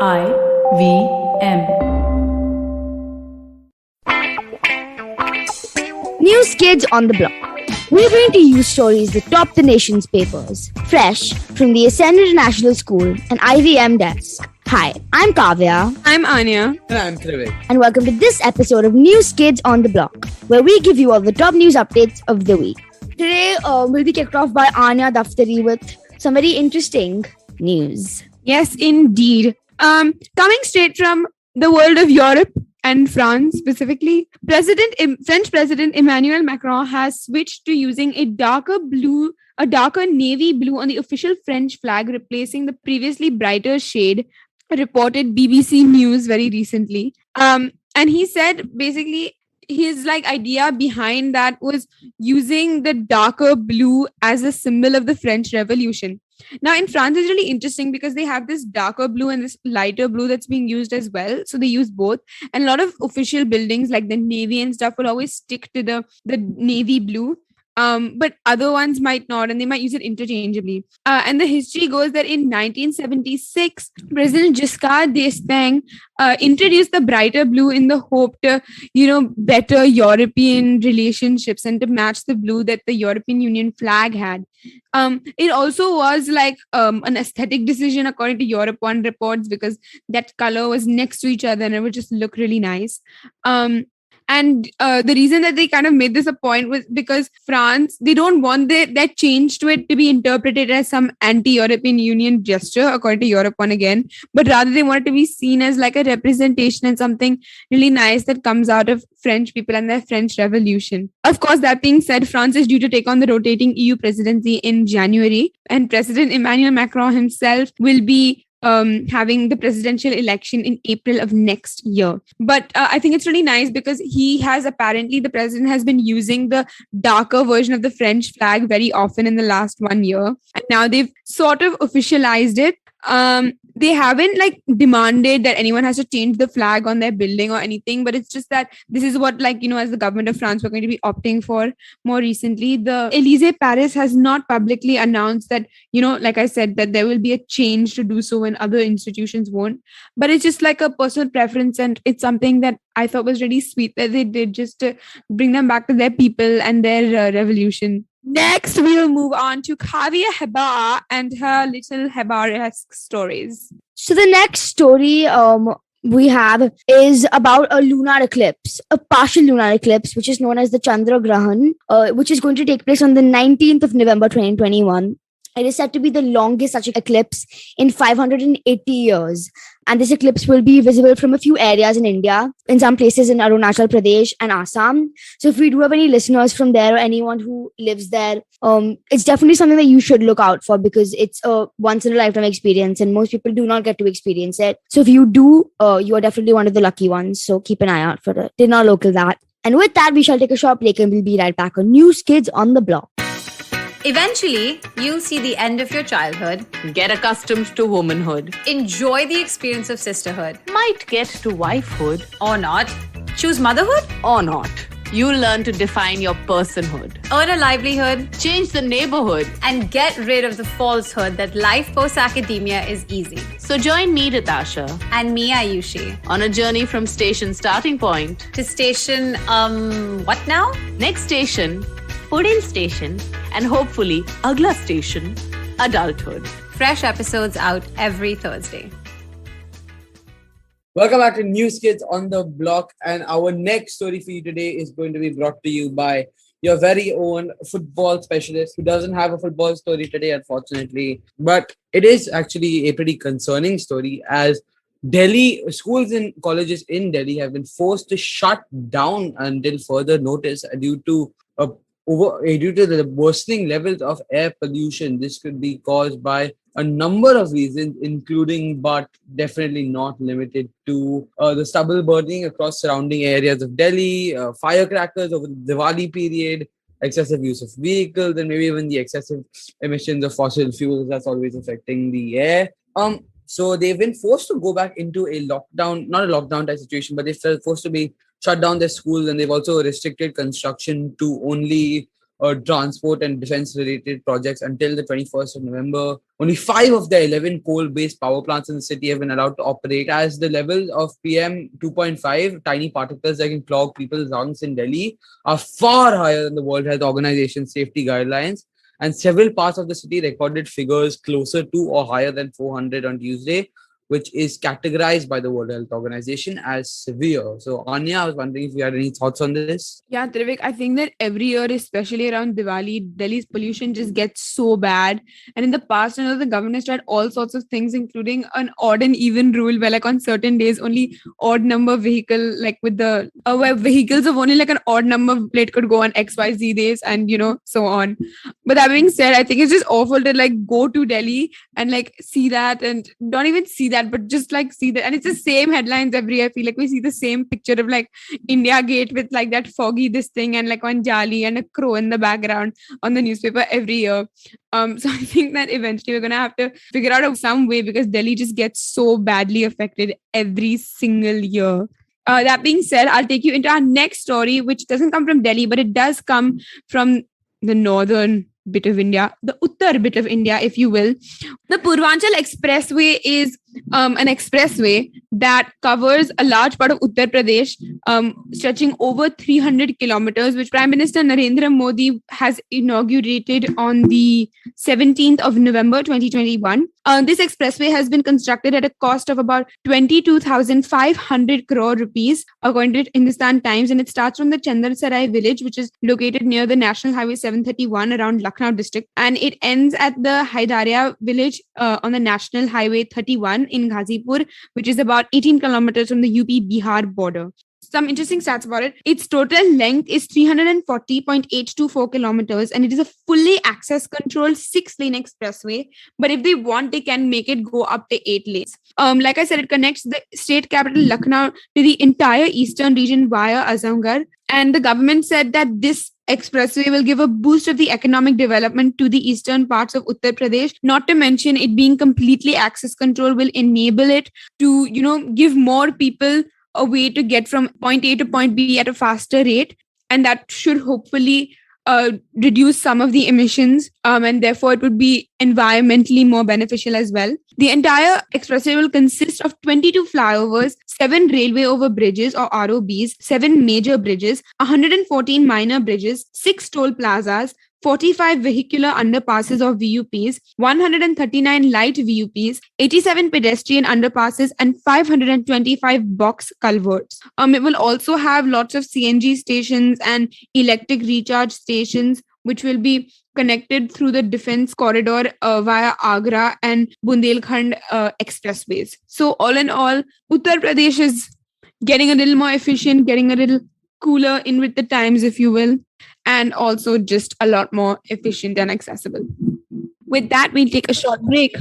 IVM. News Kids on the Block. We're going to use stories that top the nation's papers, fresh from the Ascend International School and IVM desk. Hi, I'm Kavya. I'm Anya. And I'm Trivik. And welcome to this episode of News Kids on the Block, where we give you all the top news updates of the week. Today, we'll be kicked off by Anya Daftary with some very interesting news. Yes, indeed. Coming straight from the world of Europe and France specifically, French President Emmanuel Macron has switched to using a darker navy blue on the official French flag, replacing the previously brighter shade, reported BBC News very recently. And he said basically his idea behind that was using the darker blue as a symbol of the French Revolution. Now in France, it's really interesting because they have this darker blue and this lighter blue that's being used as well. So they use both. And a lot of official buildings like the Navy and stuff will always stick to the navy blue. But other ones might not, and they might use it interchangeably. And the history goes that in 1976, President Giscard d'Estaing introduced the brighter blue in the hope to, better European relationships and to match the blue that the European Union flag had. It also was an aesthetic decision according to Europe One reports because that color was next to each other and it would just look really nice. And the reason that they kind of made this a point was because France, they don't want that change to it to be interpreted as some anti-European Union gesture, according to Europe One again, but rather they want it to be seen as like a representation and something really nice that comes out of French people and their French Revolution. Of course, that being said, France is due to take on the rotating EU presidency in January, and President Emmanuel Macron himself will be having the presidential election in April of next year. But I think it's really nice because the president has been using the darker version of the French flag very often in the last 1 year. And now they've sort of officialized it. They haven't demanded that anyone has to change the flag on their building or anything, but it's just that this is what as the government of France, we're going to be opting for more recently. The Élysée Paris has not publicly announced that, like I said, that there will be a change to do so when other institutions won't. But it's just like a personal preference, and it's something that I thought was really sweet that they did just to bring them back to their people and their revolution. Next, we will move on to Kavya Hebbar and her little Hebbar-esque stories. So the next story we have is about a lunar eclipse, a partial lunar eclipse, which is known as the Chandra Grahan, which is going to take place on the 19th of November 2021. It is said to be the longest such eclipse in 580 years. And this eclipse will be visible from a few areas in India, in some places in Arunachal Pradesh and Assam. So if we do have any listeners from there or anyone who lives there, it's definitely something that you should look out for because it's a once-in-a-lifetime experience and most people do not get to experience it. So if you do, you are definitely one of the lucky ones. So keep an eye out for it. Did not local that. And with that, we shall take a short break and we'll be right back on News Kids on the Block. Eventually, you'll see the end of your childhood. Get accustomed to womanhood. Enjoy the experience of sisterhood. Might get to wifehood. Or not. Choose motherhood. Or not. You'll learn to define your personhood. Earn a livelihood. Change the neighborhood. And get rid of the falsehood that life post-academia is easy. So join me, Ritasha. And me, Ayushi. On a journey from station starting point. To station, what now? Next station, Pudin station. And hopefully, Agla station, adulthood. Fresh episodes out every Thursday. Welcome back to News Kids on the Block. And our next story for you today is going to be brought to you by your very own football specialist who doesn't have a football story today, unfortunately. But it is actually a pretty concerning story as Delhi schools and colleges in Delhi have been forced to shut down until further notice due to the worsening levels of air pollution. This could be caused by a number of reasons, including but definitely not limited to the stubble burning across surrounding areas of Delhi, firecrackers over the Diwali period, excessive use of vehicles, and maybe even the excessive emissions of fossil fuels that's always affecting the air. So they've been forced to go back into a lockdown, not a lockdown type situation, but they're forced to be shut down their schools, and they've also restricted construction to only transport and defense related projects until the 21st of November. Only 5 of the 11 coal based power plants in the city have been allowed to operate, as the levels of PM 2.5, tiny particles that can clog people's lungs in Delhi, are far higher than the World Health Organization safety guidelines. And several parts of the city recorded figures closer to or higher than 400 on Tuesday, which is categorized by the World Health Organization as severe. So, Anya, I was wondering if you had any thoughts on this. Yeah, Trivik, I think that every year, especially around Diwali, Delhi's pollution just gets so bad. And in the past, I know the government has tried all sorts of things, including an odd and even rule where, like, on certain days, only odd number vehicle, like with the where vehicles of only like an odd number plate could go on XYZ days, and so on. But that being said, I think it's just awful to like go to Delhi and like see that, and don't even see that, but just like see that. And it's the same headlines every year. I feel like we see the same picture of like India Gate with like that foggy this thing and like one jali and a crow in the background on the newspaper every year. So I think that eventually we're gonna have to figure out some way, because Delhi just gets so badly affected every single year. That being said, I'll take you into our next story, which doesn't come from Delhi, but it does come from the northern bit of India, the Uttar bit of India, if you will. The Purvanchal Expressway is an expressway that covers a large part of Uttar Pradesh, stretching over 300 kilometers, which Prime Minister Narendra Modi has inaugurated on the 17th of November 2021. This expressway has been constructed at a cost of about 22,500 crore rupees, according to Hindustan Times, and it starts from the Chandrasarai village, which is located near the National Highway 731 around Lucknow district, and it ends at the Haidaria village on the National Highway 31 in Ghazipur, which is about 18 kilometers from the UP-Bihar border. Some interesting stats about it. Its total length is 340.824 kilometers, and it is a fully access controlled 6-lane expressway. But if they want, they can make it go up to 8 lanes. Like I said, it connects the state capital Lucknow to the entire eastern region via Azamgarh. And the government said that this expressway will give a boost of the economic development to the eastern parts of Uttar Pradesh. Not to mention, it being completely access control will enable it to, give more people a way to get from point A to point B at a faster rate. And that should hopefully reduce some of the emissions, and therefore it would be environmentally more beneficial as well. The entire expressway will consist of 22 flyovers, 7 railway over bridges or ROBs, 7 major bridges, 114 minor bridges, 6 toll plazas, 45 vehicular underpasses or VUPs, 139 light VUPs, 87 pedestrian underpasses, and 525 box culverts. It will also have lots of CNG stations and electric recharge stations, which will be connected through the defense corridor via Agra and Bundelkhand expressways. So all in all, Uttar Pradesh is getting a little more efficient, getting a little cooler in with the times, if you will, and also just a lot more efficient and accessible. With that, we'll take a short break.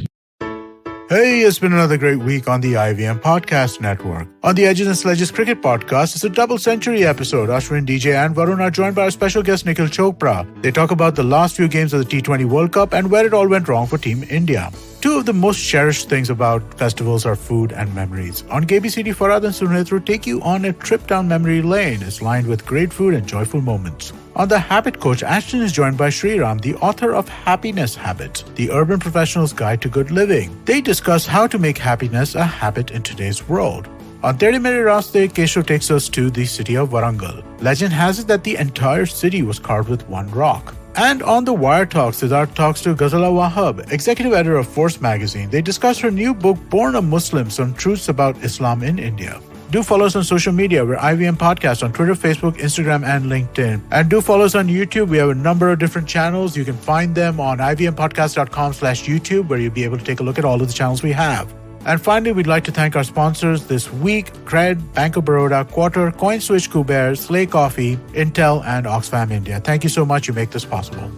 Hey, it's been another great week on the IVM Podcast Network. On the Edges and Sledges Cricket Podcast, it's a double century episode. Ashwin, DJ, and Varun are joined by our special guest, Nikhil Chopra. They talk about the last few games of the T20 World Cup and where it all went wrong for Team India. Two of the most cherished things about festivals are food and memories. On KBCD, Farad and Sunitru take you on a trip down memory lane. It's lined with great food and joyful moments. On The Habit Coach, Ashton is joined by Sriram, the author of Happiness Habits, the Urban Professional's Guide to Good Living. They discuss how to make happiness a habit in today's world. On 30 Minute Raste, Keshav takes us to the city of Warangal. Legend has it that the entire city was carved with one rock. And on The Wire Talks, Siddharth talks to Ghazala Wahab, executive editor of Force magazine. They discuss her new book, Born a Muslim, Some Truths About Islam in India. Do follow us on social media. We're IVM Podcasts on Twitter, Facebook, Instagram, and LinkedIn. And do follow us on YouTube. We have a number of different channels. You can find them on ivmpodcast.com/YouTube, where you'll be able to take a look at all of the channels we have. And finally, we'd like to thank our sponsors this week: Cred, Bank of Baroda, Quarter, CoinSwitch, Kuber, Slay Coffee, Intel, and Oxfam India. Thank you so much. You make this possible.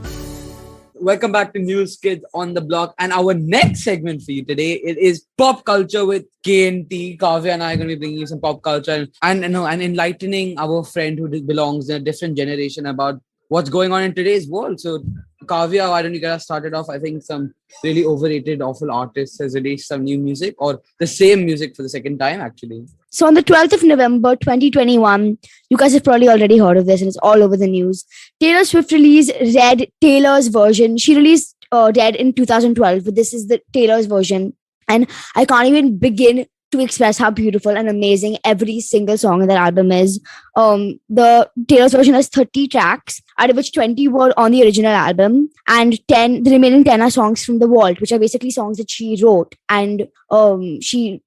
Welcome back to News Kids on the Block. And our next segment for you today, it is Pop Culture with KNT. Kavya and I are going to be bringing you some pop culture and enlightening our friend who belongs in a different generation about what's going on in today's world. So, Kavya, why don't you get us started off? I think some really overrated, awful artist has released some new music or the same music for the second time, actually. So on the 12th of November 2021, you guys have probably already heard of this and it's all over the news. Taylor Swift released Red, Taylor's version. She released Red in 2012, but this is the Taylor's version. And I can't even begin to express how beautiful and amazing every single song in that album is. The Taylor's version has 30 tracks, out of which 20 were on the original album, and the remaining 10 are songs from The Vault, which are basically songs that she wrote and she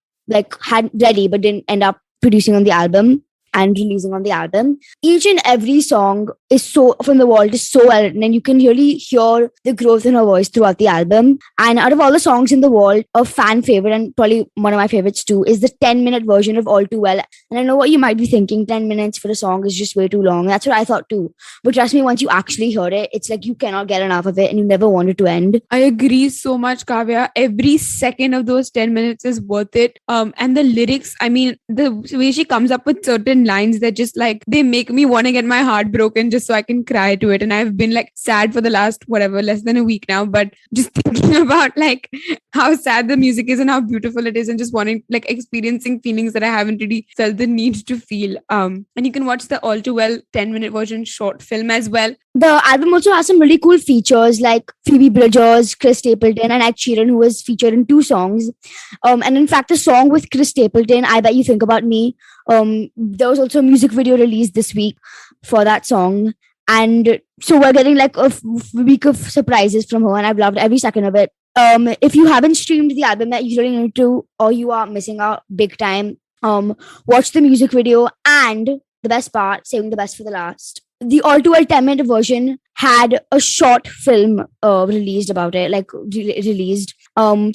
had ready but didn't end up producing on the album and releasing on the album. Each and every song is so from The Vault is so well written, and you can really hear the growth in her voice throughout the album. And out of all the songs in The Vault, a fan favorite and probably one of my favorites too is the 10-minute version of All Too Well. And I know what you might be thinking, 10 minutes for a song is just way too long. That's what I thought too. But trust me, once you actually hear it, it's like you cannot get enough of it and you never want it to end. I agree so much, Kavya. Every second of those 10 minutes is worth it. And the lyrics, I mean, the way she comes up with certain lines that just they make me want to get my heart broken just so I can cry to it. And I've been sad for the last less than a week now, but just thinking about how sad the music is and how beautiful it is, and just wanting experiencing feelings that I haven't really felt the need to feel. And you can watch the All Too Well 10-minute version short film as well. The album also has some really cool features like Phoebe Bridgers, Chris Stapleton, and Ed Sheeran, who was featured in 2 songs. And in fact, the song with Chris Stapleton, I Bet You Think About Me, there was also a music video released this week for that song. And so we're getting a week of surprises from her, and I've loved every second of it. If you haven't streamed the album yet, you really need to, or you are missing out big time. Watch the music video, and the best part, saving the best for the last. The All Too Well 10-minute version had a short film released about it, released,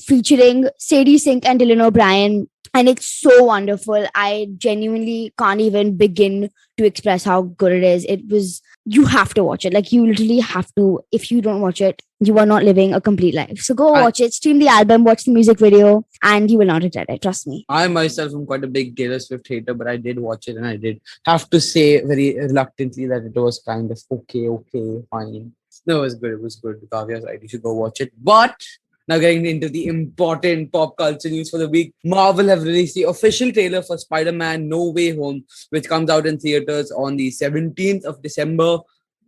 featuring Sadie Sink and Dylan O'Brien. And it's so wonderful. I genuinely can't even begin to express how good it is. You have to watch it. You literally have to. If you don't watch it, you are not living a complete life. So go watch it, stream the album, watch the music video, and you will not regret it. Trust me. I myself am quite a big Taylor Swift hater, but I did watch it and I did have to say very reluctantly that it was kind of okay, fine. No, it was good. It was good. Kavya's right. You should go watch it. But now getting into the important pop culture news for the week, Marvel have released the official trailer for Spider-Man No Way Home, which comes out in theaters on the 17th of December.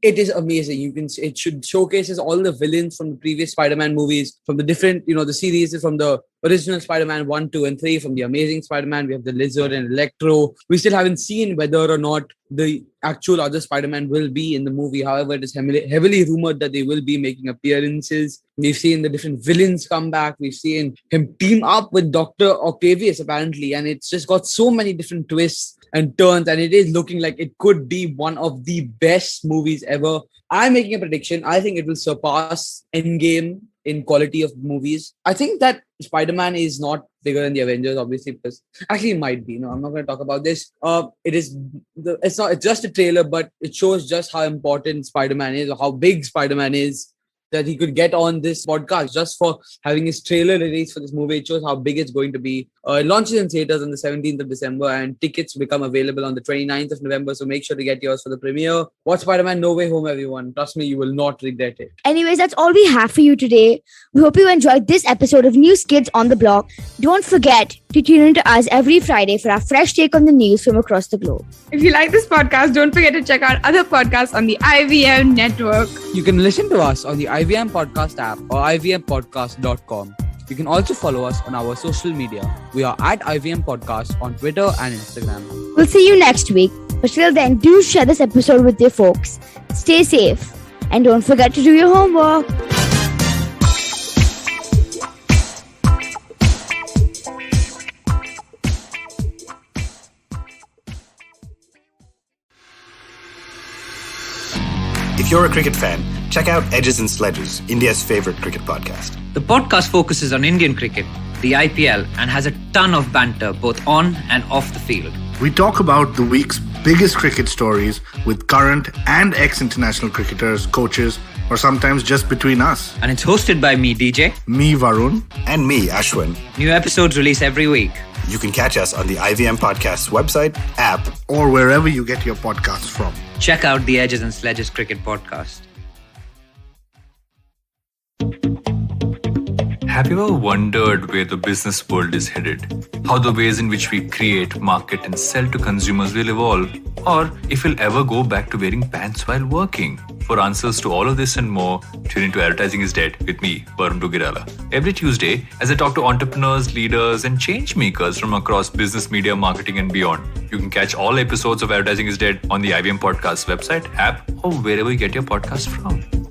It is amazing. It should showcases all the villains from the previous Spider-Man movies, from the different, the series, from the original Spider-Man 1, 2, and 3, from the Amazing Spider-Man. We have the Lizard and Electro. We still haven't seen whether or not the actual other Spider-Man will be in the movie. However, it is heavily rumored that they will be making appearances. We've seen the different villains come back. We've seen him team up with Dr. Octavius, apparently. And it's just got so many different twists and turns. And it is looking like it could be one of the best movies ever. I'm making a prediction. I think it will surpass Endgame in quality of movies. I think that Spider-Man is not bigger than the Avengers, obviously, because actually it might be. No, I'm not going to talk about this. It's just a trailer, but it shows just how important Spider-Man is, or how big Spider-Man is, that he could get on this podcast just for having his trailer released for this movie. It shows how big it's going to be. It launches in theaters on the 17th of December, and tickets become available on the 29th of November. So make sure to get yours for the premiere. Watch Spider-Man No Way Home, everyone. Trust me, you will not regret it. Anyways, that's all we have for you today. We hope you enjoyed this episode of News Kids on the Block. Don't forget to tune in to us every Friday for our fresh take on the news from across the globe. If you like this podcast, don't forget to check out other podcasts on the IVM network. You can listen to us on the IVM Podcast app or ivmpodcast.com. You can also follow us on our social media. We are at IVM Podcast on Twitter and Instagram. We'll see you next week. But till then, do share this episode with your folks. Stay safe. And don't forget to do your homework. If you're a cricket fan, check out Edges and Sledges, India's favorite cricket podcast. The podcast focuses on Indian cricket, the IPL, and has a ton of banter both on and off the field. We talk about the week's biggest cricket stories with current and ex-international cricketers, coaches, or sometimes just between us. And it's hosted by me, DJ. Me, Varun. And me, Ashwin. New episodes release every week. You can catch us on the IVM Podcasts website, app, or wherever you get your podcasts from. Check out the Edges and Sledges Cricket Podcast. Have you ever wondered where the business world is headed? How the ways in which we create, market, and sell to consumers will evolve? Or if we'll ever go back to wearing pants while working? For answers to all of this and more, tune into Advertising is Dead with me, Purvanchal Highway. Every Tuesday, as I talk to entrepreneurs, leaders, and change makers from across business, media, marketing, and beyond. You can catch all episodes of Advertising is Dead on the IVM Podcasts website, app, or wherever you get your podcast from.